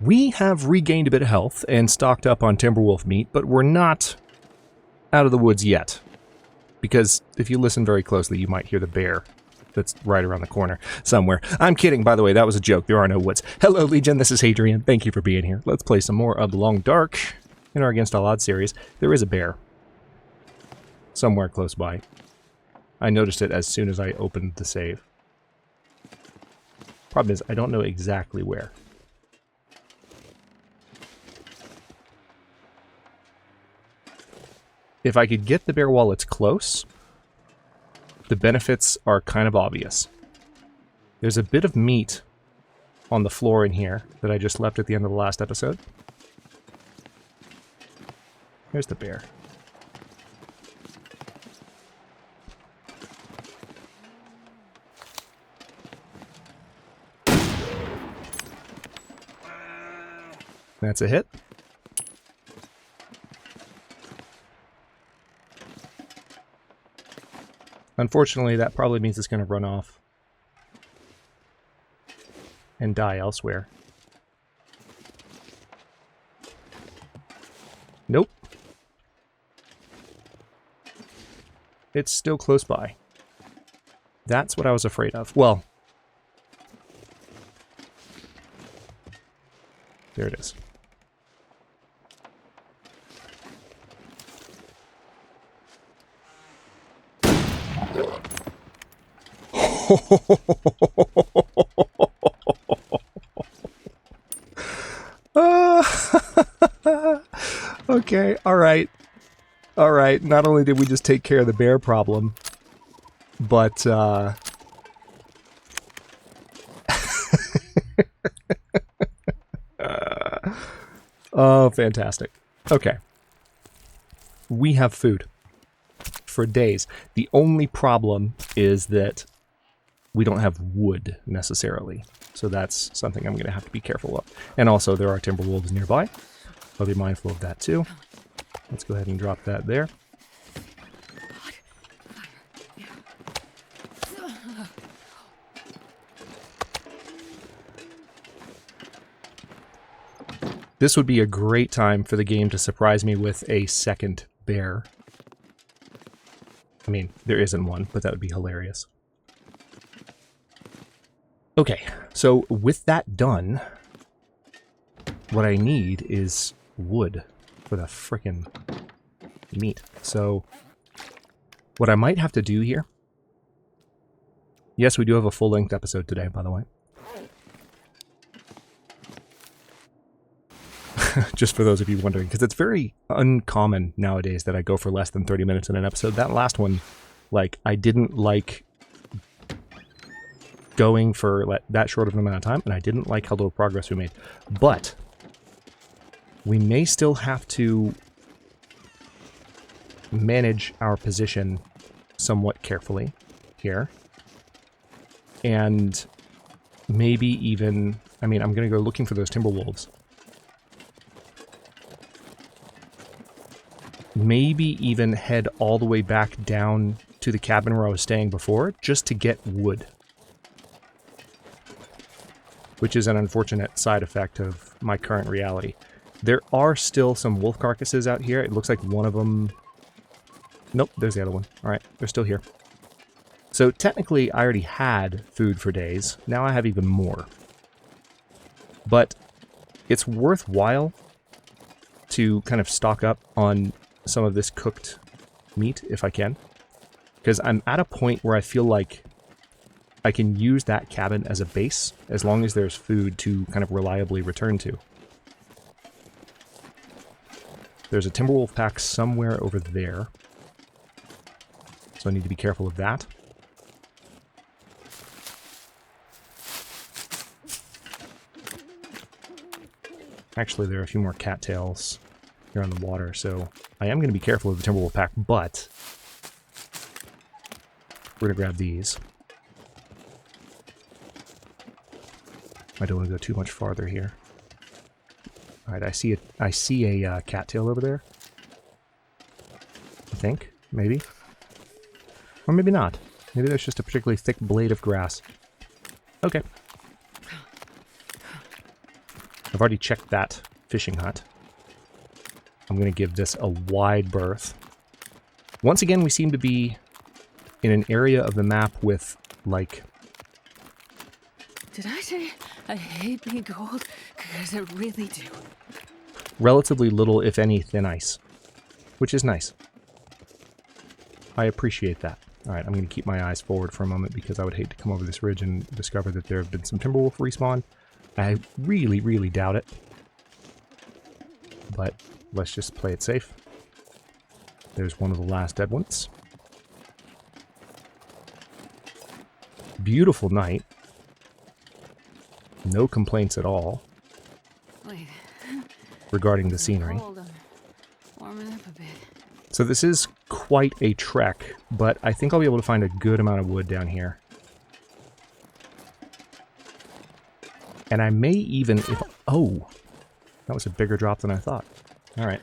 We have regained a bit of health and stocked up on Timberwolf meat, but we're not out of the woods yet. Because if you listen very closely, you might hear the bear that's right around the corner somewhere. I'm kidding, by the way, that was a joke. There are no woods. Hello, Legion, this is Hadrian. Thank you for being here. Let's play some more of the Long Dark in our Against All Odds series. There is a bear somewhere close by. I noticed it as soon as I opened the save. Problem is, I don't know exactly where. If I could get the bear while it's close, the benefits are kind of obvious. There's a bit of meat on the floor in here that I just left at the end of the last episode. There's the bear. That's a hit. Unfortunately, that probably means it's going to run off and die elsewhere. Nope. It's still close by. That's what I was afraid of. Well, there it is. Okay, alright. Alright, not only did we just take care of the bear problem, but, oh, fantastic. Okay. We have food for days. The only problem is that we don't have wood, necessarily. So that's something I'm going to have to be careful of. And also, there are timber wolves nearby. I'll be mindful of that, too. Let's go ahead and drop that there. This would be a great time for the game to surprise me with a second bear. I mean, there isn't one, but that would be hilarious. Okay, so with that done, what I need is wood for the frickin' meat. So, what I might have to do here... Yes, we do have a full-length episode today, by the way. Just for those of you wondering, because it's very uncommon nowadays that I go for less than 30 minutes in an episode. That last one, like, I didn't like going for that short of an amount of time, and I didn't like how little progress we made. But we may still have to manage our position somewhat carefully here. And maybe even, I mean, I'm going to go looking for those timber wolves. Maybe even head all the way back down to the cabin where I was staying before, just to get wood. Which is an unfortunate side effect of my current reality. There are still some wolf carcasses out here. It looks like one of them... Nope, there's the other one. Alright, they're still here. So technically, I already had food for days. Now I have even more. But it's worthwhile to kind of stock up on some of this cooked meat, if I can. Because I'm at a point where I feel like I can use that cabin as a base, as long as there's food to kind of reliably return to. There's a Timberwolf pack somewhere over there. So I need to be careful of that. Actually, there are a few more cattails here on the water, so I am going to be careful of the Timberwolf pack, but we're going to grab these. I don't want to go too much farther here. Alright, I see a cattail over there. I think, maybe. Or maybe not. Maybe there's just a particularly thick blade of grass. Okay. A I've already checked that fishing hut. I'm going to give this a wide berth. Once again, we seem to be in an area of the map with, like... Did I say I hate being cold? Because I really do. Relatively little, if any, thin ice. Which is nice. I appreciate that. Alright, I'm going to keep my eyes forward for a moment because I would hate to come over this ridge and discover that there have been some Timberwolf respawn. I really, really doubt it. But let's just play it safe. There's one of the last dead ones. Beautiful night. No complaints at all. Wait. Regarding the scenery. Cold, warming up a bit. So this is quite a trek, but I think I'll be able to find a good amount of wood down here. And I may even... Oh! That was a bigger drop than I thought. Alright.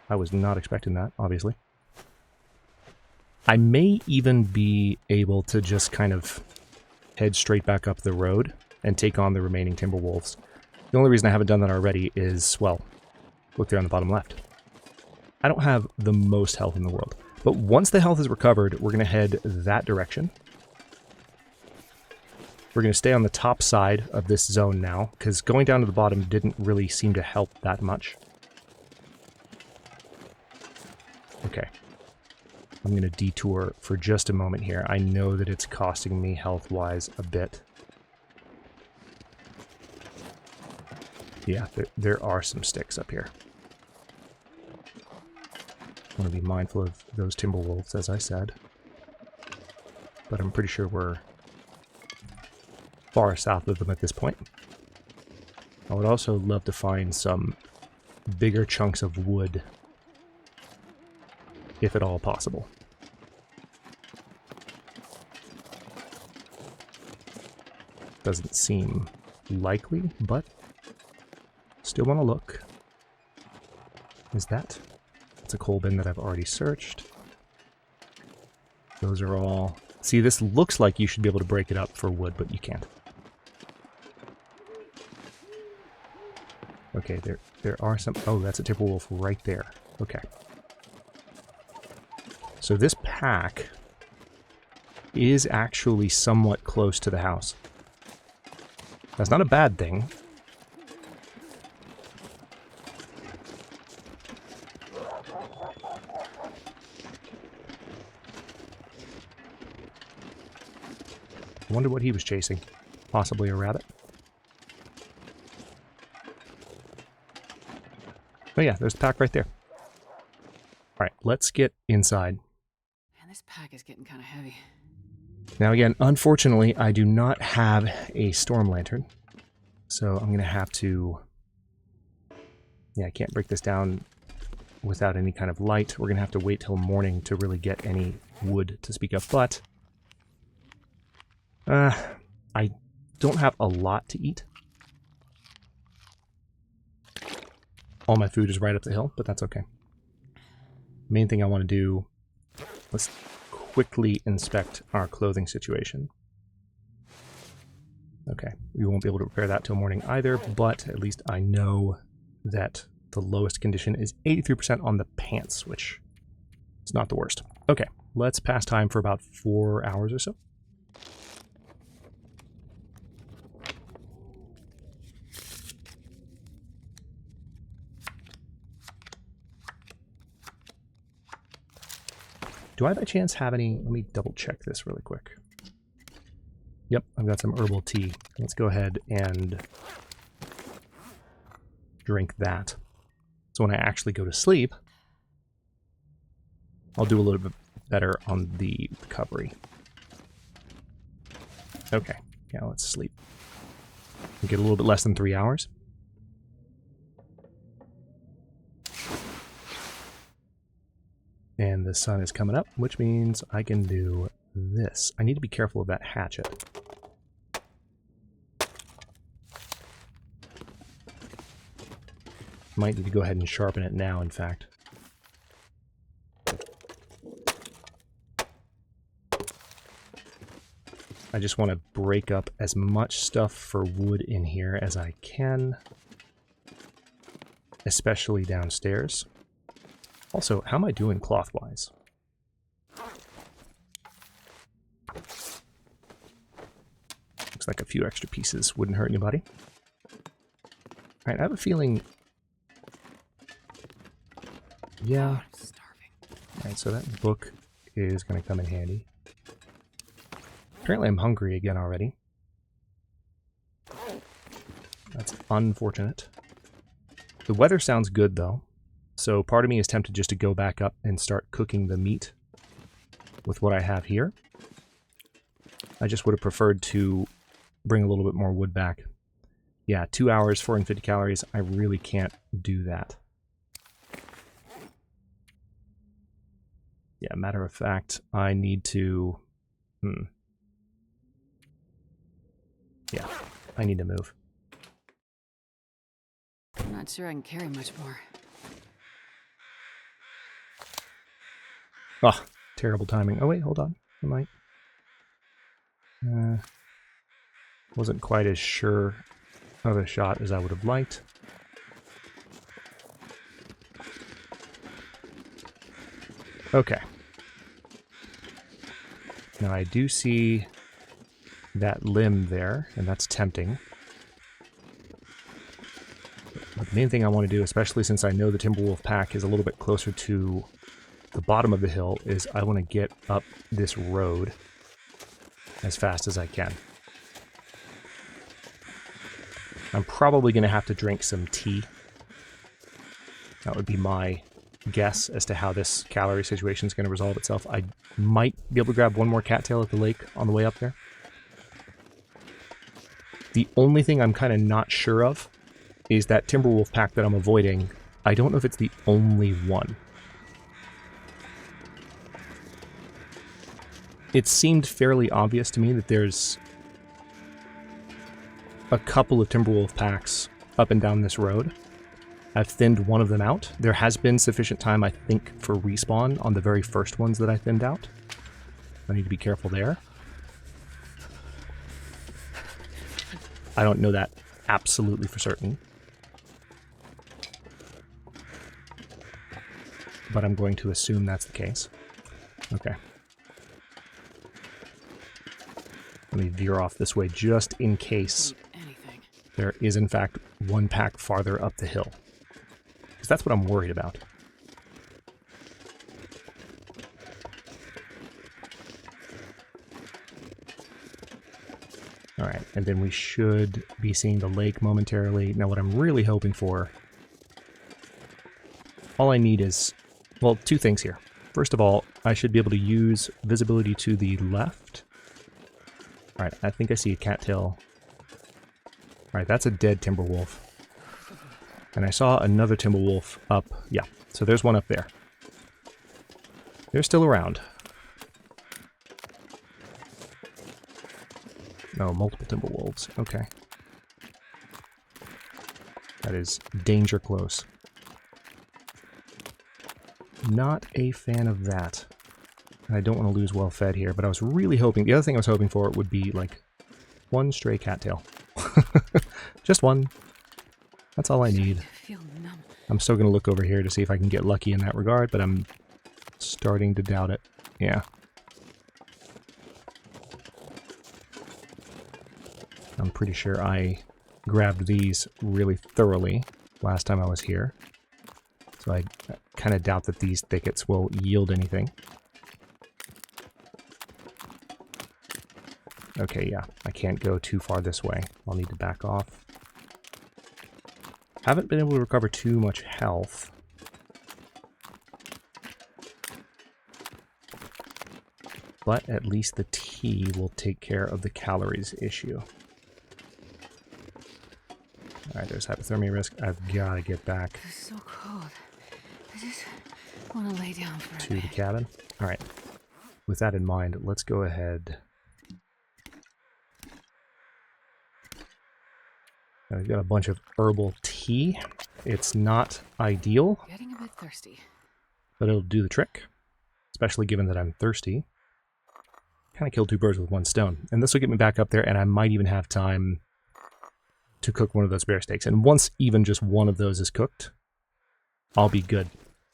I was not expecting that, obviously. I may even be able to just kind of head straight back up the road and take on the remaining Timberwolves. The only reason I haven't done that already is, well, look there on the bottom left. I don't have the most health in the world. But once the health is recovered, we're going to head that direction. We're going to stay on the top side of this zone now, because going down to the bottom didn't really seem to help that much. Okay. I'm going to detour for just a moment here. I know that it's costing me health-wise a bit. Yeah, there are some sticks up here. I want to be mindful of those Timberwolves, as I said. But I'm pretty sure we're far south of them at this point. I would also love to find some bigger chunks of wood, if at all possible. Doesn't seem likely, but still want to look. Is that? It's a coal bin that I've already searched. Those are all... See, this looks like you should be able to break it up for wood, but you can't. Okay, there are some... Oh, that's a Timberwolf right there. Okay. So this pack is actually somewhat close to the house. That's not a bad thing. I wonder what he was chasing. Possibly a rabbit. Oh yeah, there's the pack right there. Alright, let's get inside. Man, this pack is getting kind of heavy. Now again, unfortunately, I do not have a storm lantern. So I'm going to have to... Yeah, I can't break this down without any kind of light. We're going to have to wait till morning to really get any wood to speak of. But I don't have a lot to eat. All my food is right up the hill, but that's okay. Main thing I want to do... Let's quickly inspect our clothing situation. Okay, we won't be able to repair that till morning either, but at least I know that the lowest condition is 83% on the pants, which is not the worst. Okay, let's pass time for about 4 hours or so. Do I by chance have any... Let me double check this really quick. Yep, I've got some herbal tea. Let's go ahead and drink that. So when I actually go to sleep, I'll do a little bit better on the recovery. Okay, yeah, let's sleep. We get a little bit less than 3 hours. And the sun is coming up, which means I can do this. I need to be careful of that hatchet. Might need to go ahead and sharpen it now, in fact. I I just want to break up as much stuff for wood in here as I can, especially downstairs. Also, how am I doing cloth-wise? Looks like a few extra pieces wouldn't hurt anybody. Alright, I have a feeling... Yeah. I'm starving. Alright, so that book is going to come in handy. Apparently I'm hungry again already. That's unfortunate. The weather sounds good, though. So part of me is tempted just to go back up and start cooking the meat with what I have here. I just would have preferred to bring a little bit more wood back. Yeah, 2 hours, 450 calories. I really can't do that. Yeah, matter of fact, I need to... Yeah, I need to move. I'm not sure I can carry much more. Oh, terrible timing. Oh wait, hold on. I might. Wasn't quite as sure of a shot as I would have liked. Okay. Now I do see that limb there, and that's tempting. But the main thing I want to do, especially since I know the Timberwolf pack is a little bit closer to the bottom of the hill, is I want to get up this road as fast as I can. I'm probably going to have to drink some tea. That would be my guess as to how this calorie situation is going to resolve itself. I might be able to grab one more cattail at the lake on the way up there. The only thing I'm kind of not sure of is that Timberwolf pack that I'm avoiding. I don't know if it's the only one. It seemed fairly obvious to me that there's a couple of Timberwolf packs up and down this road. I've thinned one of them out. There has been sufficient time, I think, for respawn on the very first ones that I thinned out. I need to be careful there. I don't know that absolutely for certain. But I'm going to assume that's the case. Okay. Let me veer off this way just in case there is, in fact, one pack farther up the hill. Because that's what I'm worried about. Alright, and then we should be seeing the lake momentarily. Now what I'm really hoping for... All I need is... Well, two things here. First of all, I should be able to use visibility to the left. Alright, I think I see a cattail. Alright, that's a dead Timberwolf. And I saw another Timberwolf up. Yeah, so there's one up there. They're still around. No, multiple Timberwolves. Okay. That is danger close. Not a fan of that. And I don't want to lose well fed here, but I was really hoping... The other thing I was hoping for would be, like, one stray cattail. Just one. That's all I need. I'm still going to look over here to see if I can get lucky in that regard, but I'm starting to doubt it. Yeah. I'm pretty sure I grabbed these really thoroughly last time I was here. So I kind of doubt that these thickets will yield anything. Okay, yeah, I can't go too far this way. I'll need to back off. Haven't been able to recover too much health. But at least the tea will take care of the calories issue. Alright, there's hypothermia risk. I've got to get back. It's so cold. I just want to lay down for a to bit. the cabin. Alright. With that in mind, let's go ahead. I've got a bunch of herbal tea. It's not ideal, Getting a bit thirsty. but it'll do the trick. Especially given that I'm thirsty. kind of killed two birds with one stone. And this will get me back up there, and I might even have time to cook one of those bear steaks. And once even just one of those is cooked, I'll be good.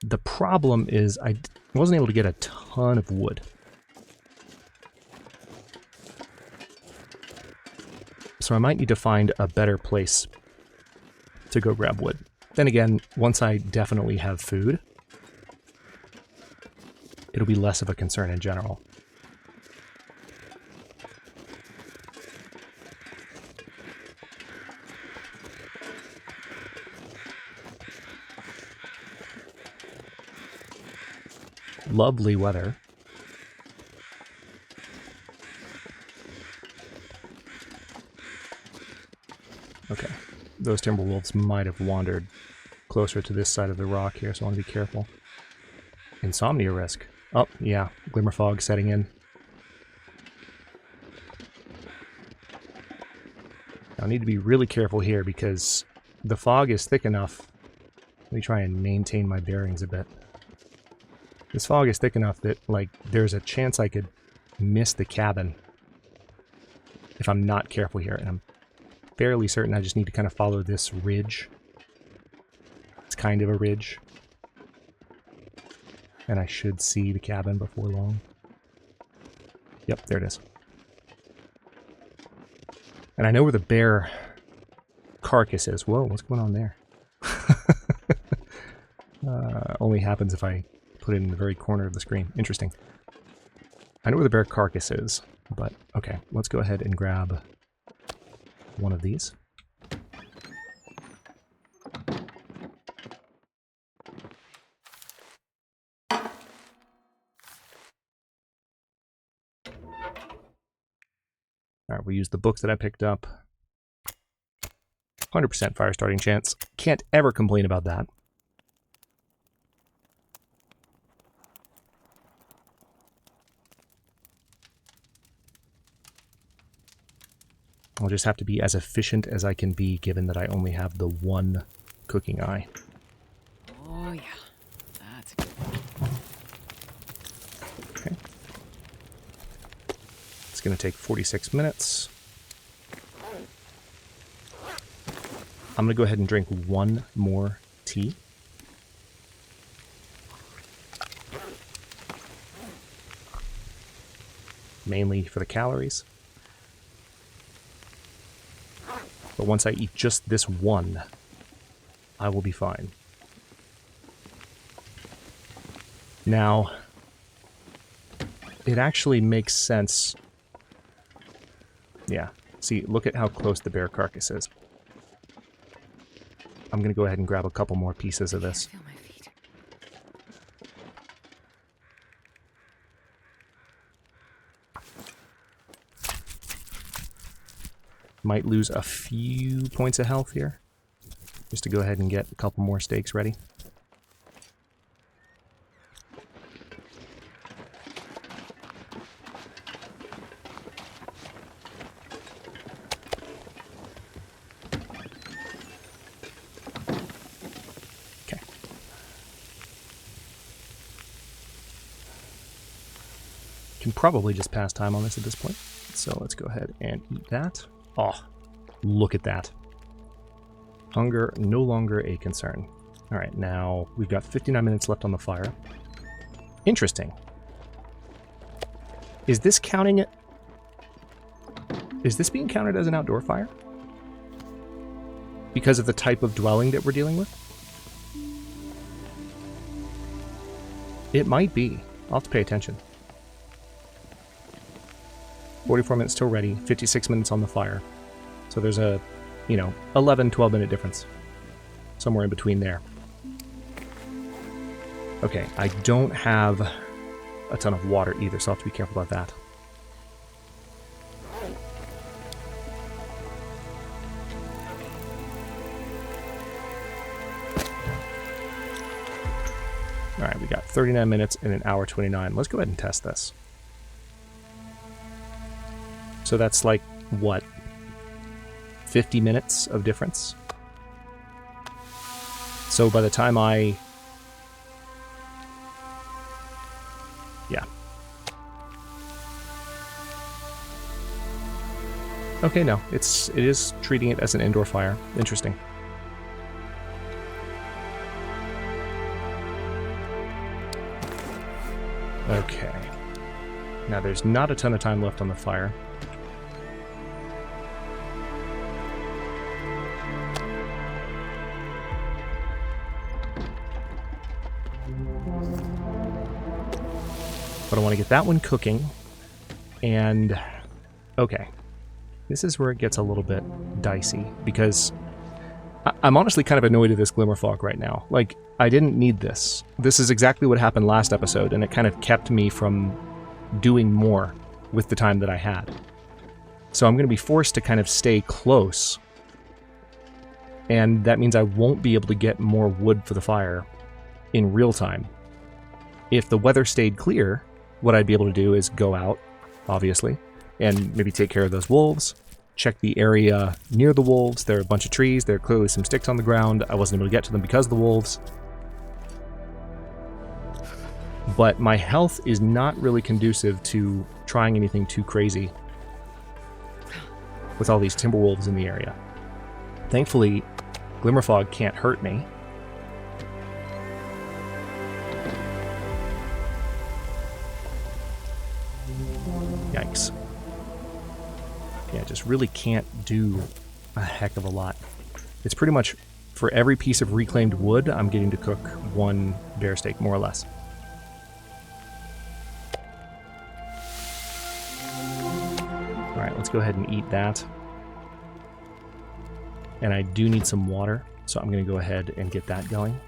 The problem is I wasn't able to get a ton of wood. So I might need to find a better place to go grab wood. Then again, once I definitely have food, it'll be less of a concern in general. Lovely weather. Okay, those timberwolves might have wandered closer to this side of the rock here, so I want to be careful. Insomnia risk. Oh, yeah, glimmer fog setting in. I need to be really careful here because the fog is thick enough. Let me try and maintain my bearings a bit. This fog is thick enough that, like, there's a chance I could miss the cabin if I'm not careful here, and I'm fairly certain I just need to kind of follow this ridge. It's kind of a ridge. And I should see the cabin before long. Yep, there it is. And I know where the bear carcass is. Whoa, what's going on there? Only happens if I put it in the very corner of the screen. Interesting. I know where the bear carcass is, but okay, let's go ahead and grab one of these. Alright, we'll use the books that I picked up. 100% fire starting chance. Can't ever complain about that. I'll just have to be as efficient as I can be, given that I only have the one cooking eye. Oh, yeah. That's good. Okay. It's going to take 46 minutes. I'm going to go ahead and drink one more tea. Mainly for the calories. But once I eat just this one, I will be fine. Now, it actually makes sense. Yeah, see, look at how close the bear carcass is. I'm going to go ahead and grab a couple more pieces of this. Feel my feet. Might lose a few points of health here, just to go ahead and get a couple more steaks ready. Okay. Can probably just pass time on this at this point. So let's go ahead and eat that. Oh, look at that. Hunger no longer a concern. All right, now we've got 59 minutes left on the fire. Interesting. Is this counting it? Is this being counted as an outdoor fire? Because of the type of dwelling that we're dealing with? It might be. I'll have to pay attention. 44 minutes till ready, 56 minutes on the fire. So there's a, 11, 12 minute difference. Somewhere in between there. Okay, I don't have a ton of water either, so I'll have to be careful about that. Alright, we got 39 minutes and an hour 29. Let's go ahead and test this. So that's like, what, 50 minutes of difference? So by the time I... Yeah. Okay, no. It is treating it as an indoor fire. Interesting. Okay. Now there's not a ton of time left on the fire. But I want to get that one cooking. And, okay. This is where it gets a little bit dicey, because I'm honestly kind of annoyed at this glimmer fog right now. Like, I didn't need this. This is exactly what happened last episode, and it kind of kept me from doing more with the time that I had. So I'm going to be forced to kind of stay close, and that means I won't be able to get more wood for the fire in real time. If the weather stayed clear, what I'd be able to do is go out, obviously, and maybe take care of those wolves, check the area near the wolves. There are a bunch of trees, there are clearly some sticks on the ground. I wasn't able to get to them because of the wolves. But my health is not really conducive to trying anything too crazy with all these timber wolves in the area. Thankfully, glimmer fog can't hurt me. Yikes. Yeah, just really can't do a heck of a lot. It's pretty much for every piece of reclaimed wood, I'm getting to cook one bear steak, more or less. Alright, let's go ahead and eat that. And I do need some water, so I'm going to go ahead and get that going.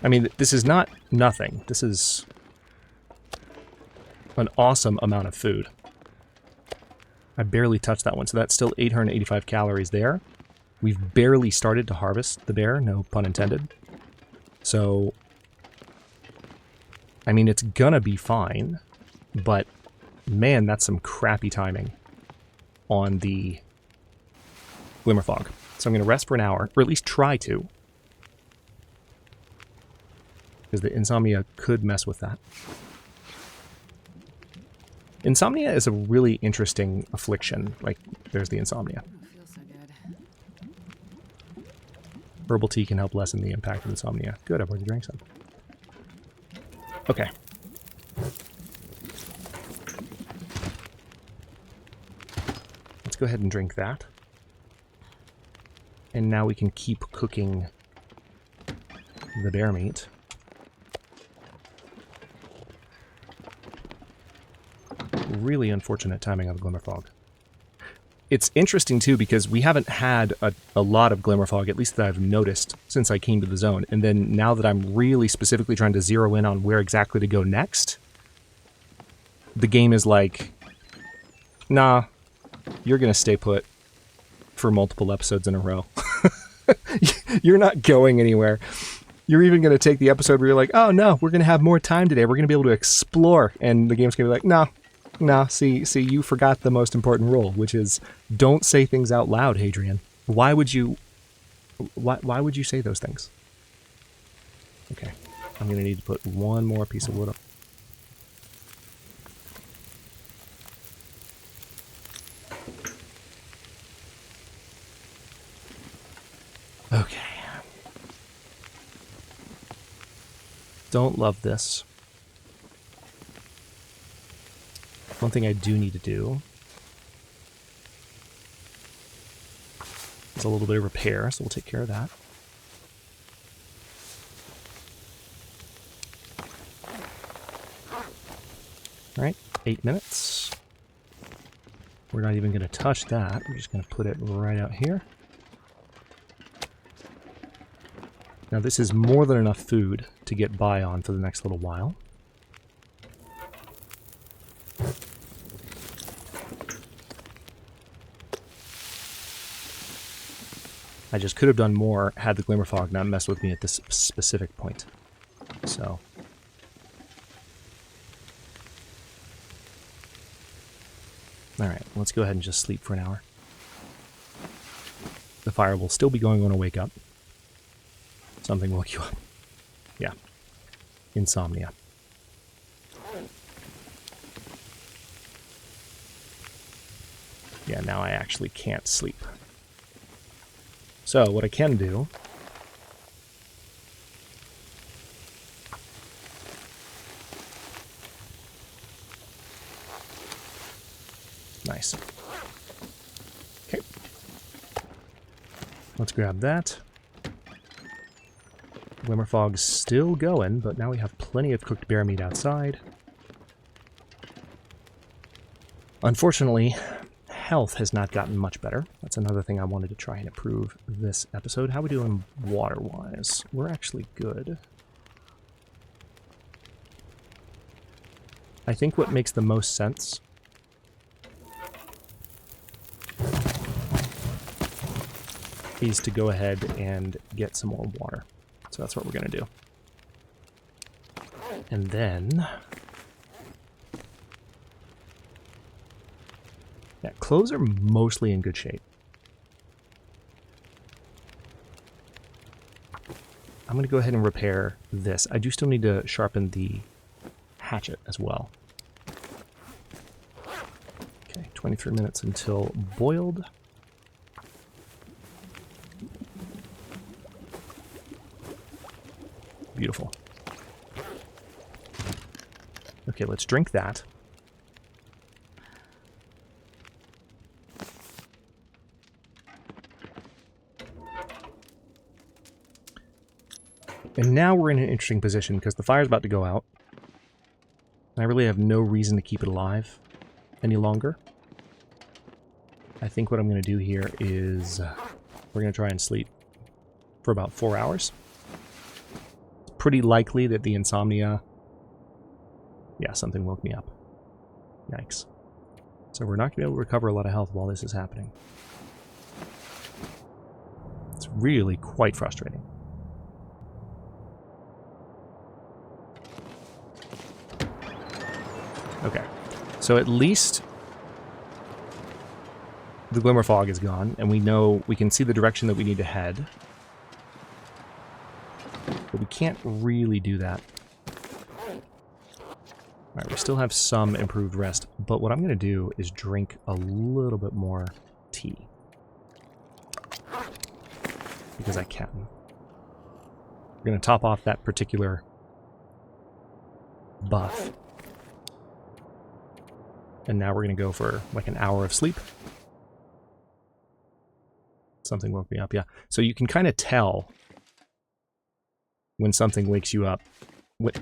I mean, this is not nothing. This is an awesome amount of food. I barely touched that one, so that's still 885 calories there. We've barely started to harvest the bear, no pun intended. So, I mean, it's gonna be fine, but man, that's some crappy timing on the glimmer fog. So I'm gonna rest for an hour, or at least try to, because the insomnia could mess with that. Insomnia is a really interesting affliction. Like, there's the insomnia. Feels so good. Herbal tea can help lessen the impact of insomnia. Good, I've already drank some. Okay. Let's go ahead and drink that. And now we can keep cooking the bear meat. Really unfortunate timing of the glimmer fog. It's interesting too because we haven't had a lot of glimmer fog, at least that I've noticed, since I came to the zone. And then now that I'm really specifically trying to zero in on where exactly to go next, the game is like, nah, you're gonna stay put for multiple episodes in a row. You're not going anywhere. You're even going to take the episode where you're like, oh no, we're going to have more time today. We're going to be able to explore. And the game's going to be like, no, see, you forgot the most important rule, which is don't say things out loud, Hadrian. Why would you say those things? Okay, I'm going to need to put one more piece of wood up. Okay. Don't love this. One thing I do need to do is a little bit of repair, so we'll take care of that. Alright, 8 minutes. We're not even going to touch that. We're just going to put it right out here. Now this is more than enough food to get by on for the next little while. I just could have done more had the glimmer fog not messed with me at this specific point. So. Alright, let's go ahead and just sleep for an hour. The fire will still be going when I wake up. Something woke you up. Yeah. Insomnia. Yeah, now I actually can't sleep. So what I can do... Nice. Okay. Let's grab that. Glimmer fog's still going, but now we have plenty of cooked bear meat outside. Unfortunately, health has not gotten much better. That's another thing I wanted to try and improve this episode. How are we doing water-wise? We're actually good. I think what makes the most sense is to go ahead and get some more water. So that's what we're going to do. And then... yeah, clothes are mostly in good shape. I'm going to go ahead and repair this. I do still need to sharpen the hatchet as well. Okay, 23 minutes until boiled. Beautiful. Okay, let's drink that. And now we're in an interesting position because the fire's about to go out. I really have no reason to keep it alive any longer. I think what I'm going to do here is we're going to try and sleep for about 4 hours. It's pretty likely that the insomnia... yeah, something woke me up. Yikes. So we're not going to be able to recover a lot of health while this is happening. It's really quite frustrating. Okay, so at least the glimmer fog is gone, and we know we can see the direction that we need to head. But we can't really do that. Alright, we still have some improved rest, but what I'm going to do is drink a little bit more tea. Because I can. We're going to top off that particular buff. And now we're going to go for like an hour of sleep. Something woke me up, yeah. So you can kind of tell when something wakes you up,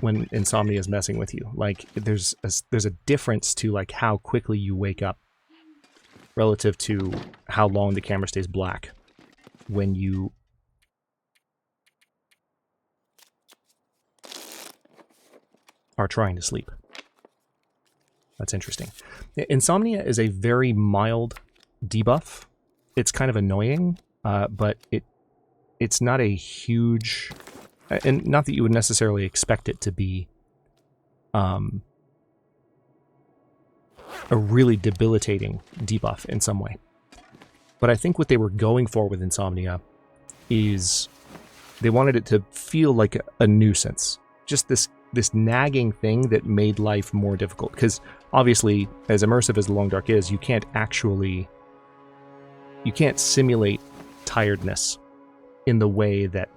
when insomnia is messing with you. Like, there's a difference to like how quickly you wake up relative to how long the camera stays black when you are trying to sleep. That's interesting. Insomnia is a very mild debuff. It's kind of annoying, but it's not a huge... and not that you would necessarily expect it to be a really debilitating debuff in some way. But I think what they were going for with insomnia is they wanted it to feel like a nuisance. Just this nagging thing that made life more difficult. Because obviously, as immersive as The Long Dark is, you can't simulate tiredness in the way that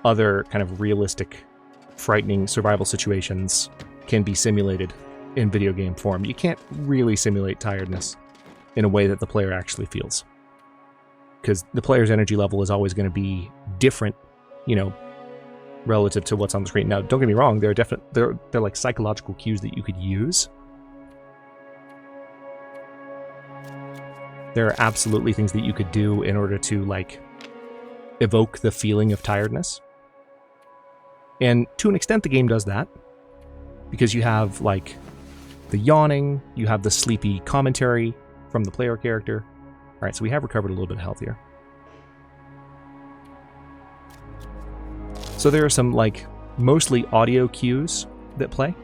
other kind of realistic, frightening survival situations can be simulated in video game form. You can't really simulate tiredness in a way that the player actually feels. Because the player's energy level is always going to be different, you know, relative to what's on the screen. Now, don't get me wrong, there are they're like psychological cues that you could use. There are absolutely things that you could do in order to, like, evoke the feeling of tiredness. And to an extent, the game does that. Because you have, like, the yawning, you have the sleepy commentary from the player character. Alright, so we have recovered a little bit healthier. So there are some, like, mostly audio cues that play.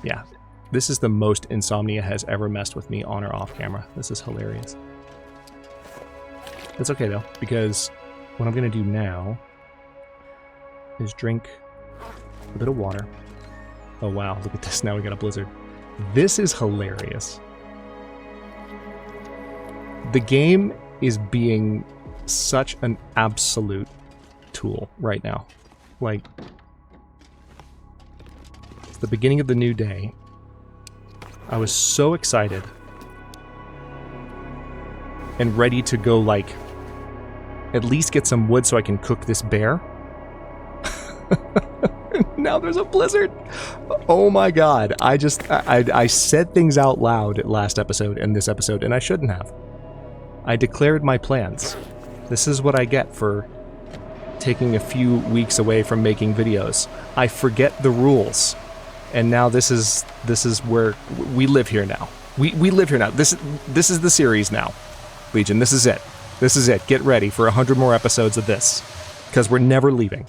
Yeah, this is the most insomnia has ever messed with me on or off camera. This is hilarious. It's okay, though, because what I'm going to do now is drink a bit of water. Oh wow, look at this. Now we got a blizzard. This is hilarious. The game is being such an absolute tool right now. Like, it's the beginning of the new day. I was so excited and ready to go, like, at least get some wood so I can cook this bear. Now there's a blizzard. Oh my god. I said things out loud last episode and this episode, and I shouldn't have. I declared my plans. This is what I get for taking a few weeks away from making videos. I forget the rules. And now this is where we live here now. We live here now. This is the series now. Legion, this is it. This is it. Get ready for 100 more episodes of this. Because we're never leaving.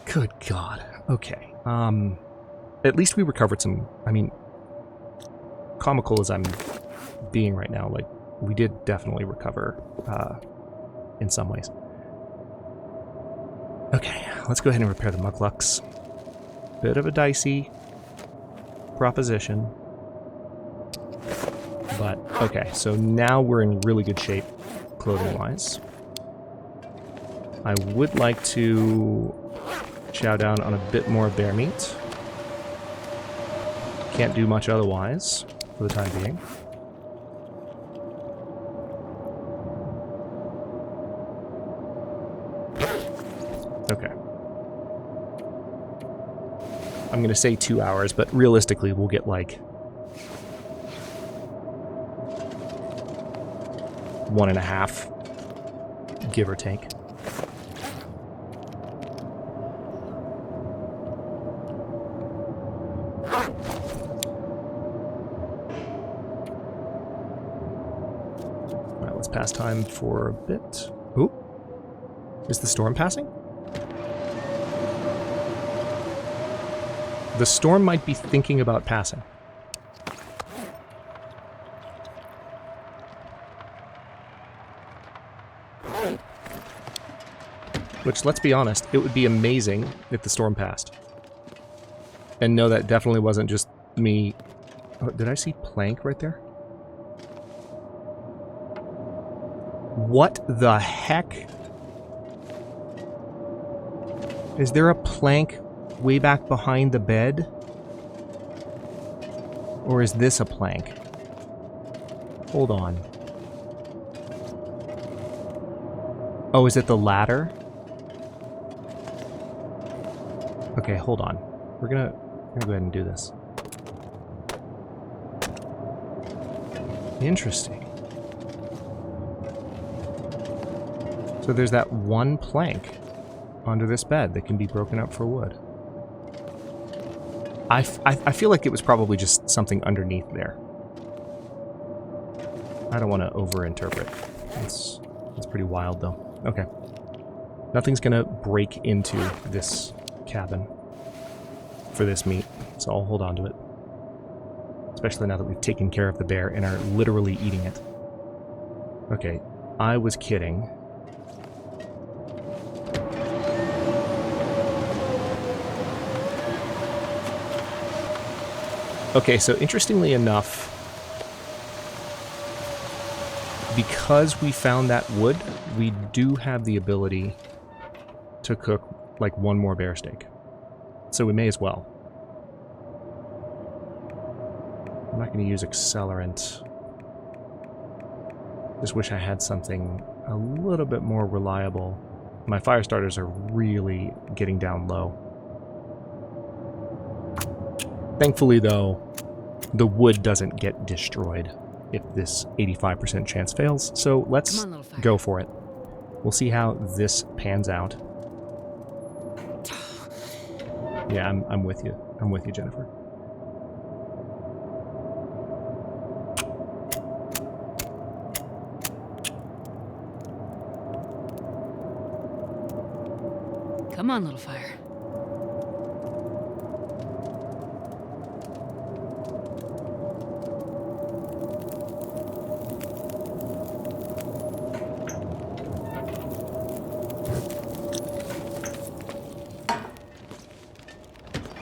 Good God. Okay. At least we recovered some, I mean, comical as I'm being right now, like, we did definitely recover in some ways. Okay, let's go ahead and repair the mucklucks. Bit of a dicey proposition. But, okay, so now we're in really good shape, clothing-wise. I would like to chow down on a bit more bear meat. Can't do much otherwise, for the time being. Okay. I'm gonna say 2 hours, but realistically we'll get like 1.5, give or take. Alright, let's pass time for a bit. Ooh. Is the storm passing? The storm might be thinking about passing. Which, let's be honest, it would be amazing if the storm passed. And no, that definitely wasn't just me. Oh, did I see plank right there? What the heck? Is there a plank way back behind the bed? Or is this a plank? Hold on. Oh, is it the ladder? Okay, hold on. We're gonna go ahead and do this. Interesting. So there's that one plank under this bed that can be broken up for wood. I feel like it was probably just something underneath there. I don't want to overinterpret. It's pretty wild, though. Okay. Nothing's gonna break into this cabin for this meat, so I'll hold on to it. Especially now that we've taken care of the bear and are literally eating it. Okay, I was kidding. Okay, so interestingly enough, because we found that wood, we do have the ability to cook like one more bear steak. So we may as well. I'm not going to use accelerant. Just wish I had something a little bit more reliable. My fire starters are really getting down low. Thankfully, though, the wood doesn't get destroyed if this 85% chance fails, so let's go for it. We'll see how this pans out. Yeah, I'm with you. I'm with you, Jennifer. Come on, little fire.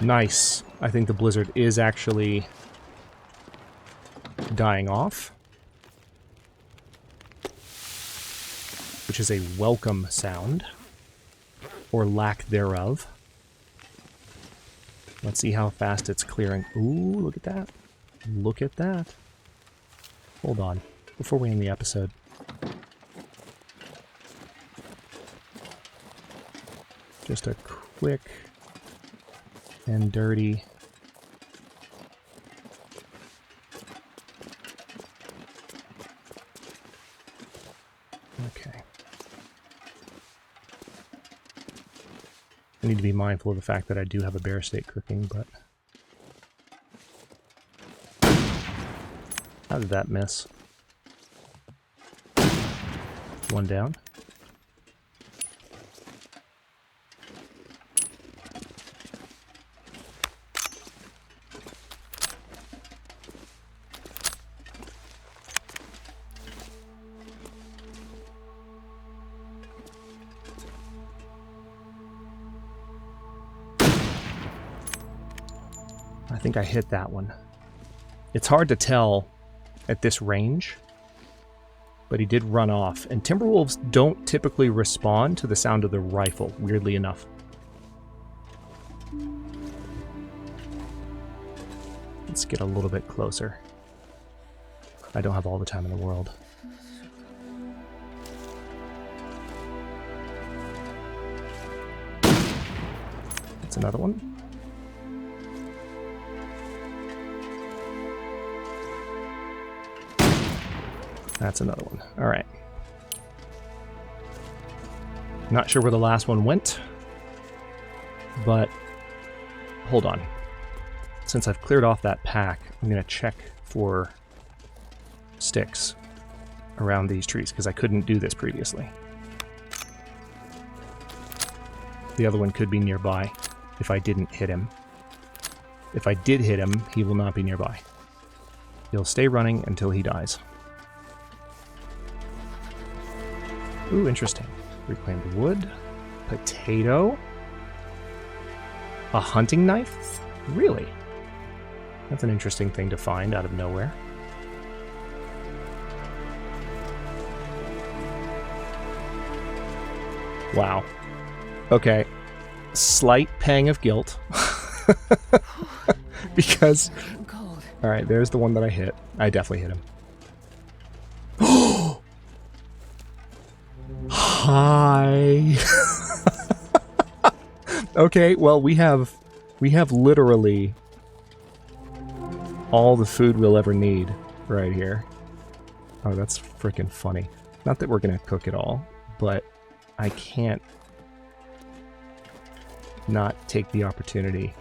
Nice. I think the blizzard is actually dying off, which is a welcome sound, or lack thereof. Let's see how fast it's clearing. Ooh, look at that. Look at that. Hold on, before we end the episode. Just a quick and dirty okay. I need to be mindful of the fact that I do have a bear steak cooking, but how did that miss? One down. I think I hit that one. It's hard to tell at this range, but he did run off. And Timberwolves don't typically respond to the sound of the rifle, weirdly enough. Let's get a little bit closer. I don't have all the time in the world. That's another one. That's another one. All right. Not sure where the last one went, but hold on. Since I've cleared off that pack, I'm going to check for sticks around these trees, because I couldn't do this previously. The other one could be nearby if I didn't hit him. If I did hit him, he will not be nearby. He'll stay running until he dies. Ooh, interesting. Reclaimed wood. Potato. A hunting knife? Really? That's an interesting thing to find out of nowhere. Wow. Okay. Slight pang of guilt. Because... Alright, there's the one that I hit. I definitely hit him. Hi. Okay, well, we have literally all the food we'll ever need right here. Oh, that's freaking funny. Not that we're gonna cook it all, but I can't not take the opportunity.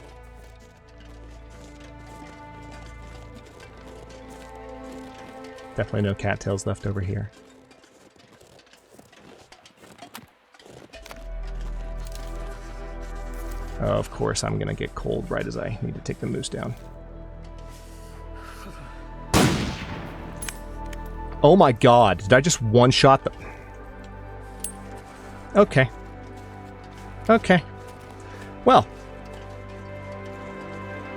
Definitely no cattails left over here. Of course, I'm gonna get cold right as I need to take the moose down. Oh my god, did I just one-shot them? Okay. Okay. Well.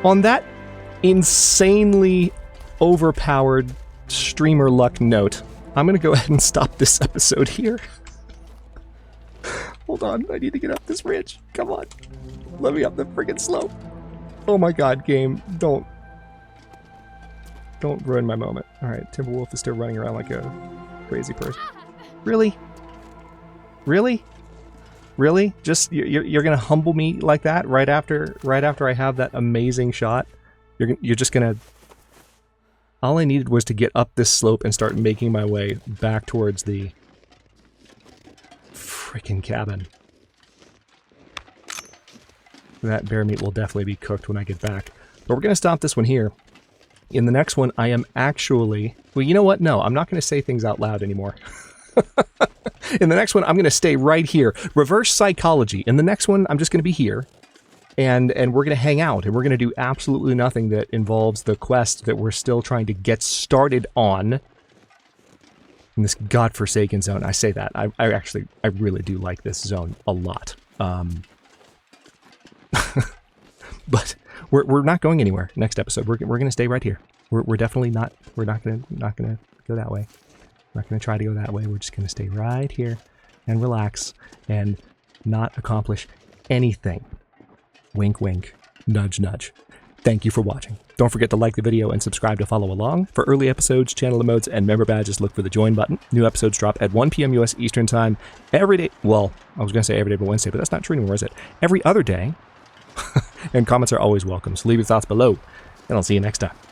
On that insanely overpowered streamer luck note, I'm gonna go ahead and stop this episode here. Hold on, I need to get up this ridge. Come on. Let me up the friggin' slope. Oh my god, game. Don't ruin my moment. Alright, Timberwolf is still running around like a crazy person. Really? Really? Really? Just, you're gonna humble me like that right after I have that amazing shot? You're just gonna... All I needed was to get up this slope and start making my way back towards the freaking cabin. That bear meat will definitely be cooked when I get back. But we're going to stop this one here. In the next one, I am actually... Well, you know what? No, I'm not going to say things out loud anymore. In the next one, I'm going to stay right here. Reverse psychology. In the next one, I'm just going to be here. And we're going to hang out. And we're going to do absolutely nothing that involves the quest that we're still trying to get started on. In this godforsaken zone. I say that. I really do like this zone a lot. But we're not going anywhere next episode. We're going to stay right here. We're definitely not, we're not going to go that way. We're not going to try to go that way. We're just going to stay right here and relax and not accomplish anything. Wink, wink, nudge, nudge. Thank you for watching. Don't forget to like the video and subscribe to follow along. For early episodes, channel emotes, and member badges, look for the join button. New episodes drop at 1 p.m. US Eastern Time every day. Well, I was going to say every day but Wednesday, but that's not true anymore, is it? Every other day. And comments are always welcome, so leave your thoughts below, and I'll see you next time.